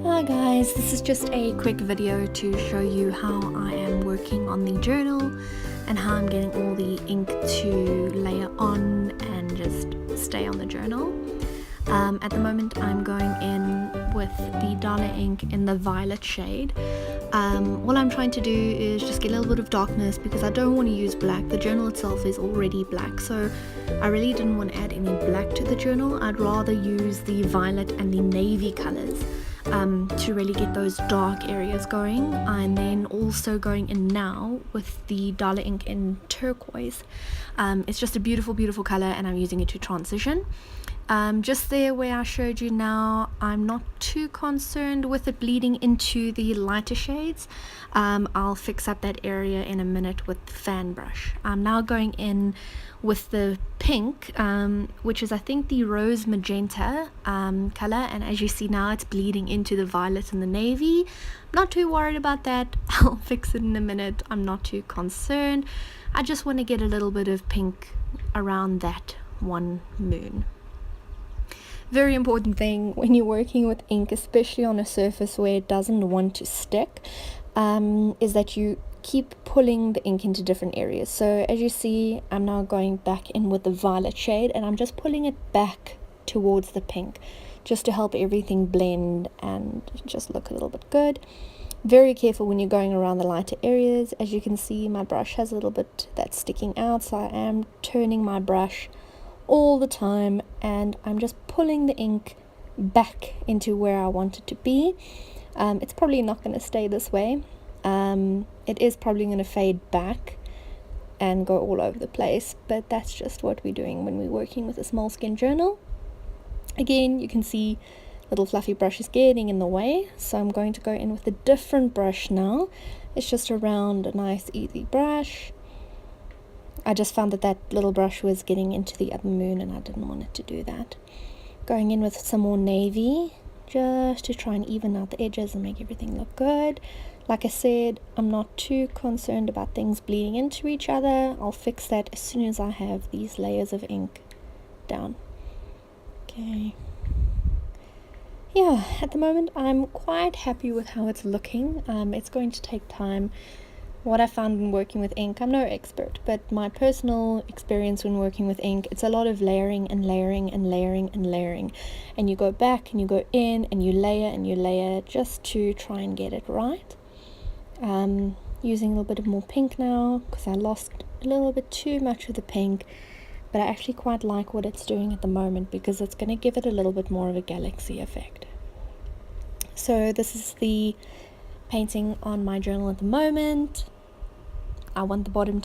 Hi guys, this is just a quick video to show you how I am working on the journal and how I'm getting all the ink to layer on and just stay on the journal. At the moment I'm going in with the Dala ink in the violet shade. All I'm trying to do is just get a little bit of darkness because I don't want to use black. The journal itself is already black, so I really didn't want to add any black to the journal. I'd rather use the violet and the navy colors to really get those dark areas going. And then also going in now with the Dala ink in turquoise. It's just a beautiful color and I'm using it to transition. Just there where I showed you now, I'm not too concerned with it bleeding into the lighter shades. I'll fix up that area in a minute with the fan brush. I'm now going in with the pink, which is I think the rose magenta color, and as you see now it's bleeding into the violet and the navy. Not too worried about that. I'll fix it in a minute. I'm not too concerned. I just want to get a little bit of pink around that one moon. Very important thing when you're working with ink, especially on a surface where it doesn't want to stick, is that you keep pulling the ink into different areas. So as you see, I'm now going back in with the violet shade and I'm just pulling it back towards the pink just to help everything blend and just look a little bit good. Very careful when you're going around the lighter areas. As you can see, my brush has a little bit that's sticking out, so I am turning my brush all the time and I'm just pulling the ink back into where I want it to be. It's probably not going to stay this way. It is probably going to fade back and go all over the place, but that's just what we're doing when we're working with a Moleskine journal. Again, you can see little fluffy brush is getting in the way, so I'm going to go in with a different brush now. It's just a round, a nice easy brush. I just found that little brush was getting into the other moon and I didn't want it to do that. Going in with some more navy just to try and even out the edges and make everything look good. Like I said, I'm not too concerned about things bleeding into each other. I'll fix that as soon as I have these layers of ink down. Okay. Yeah, at the moment I'm quite happy with how it's looking. It's going to take time. What I found in working with ink, I'm no expert, but my personal experience when working with ink, it's a lot of layering and layering and layering and layering. And you go back and you go in and you layer just to try and get it right. Using a little bit of more pink now because I lost a little bit too much of the pink, but I actually quite like what it's doing at the moment because it's going to give it a little bit more of a galaxy effect. So this is the painting on my journal at the moment. I want the bottom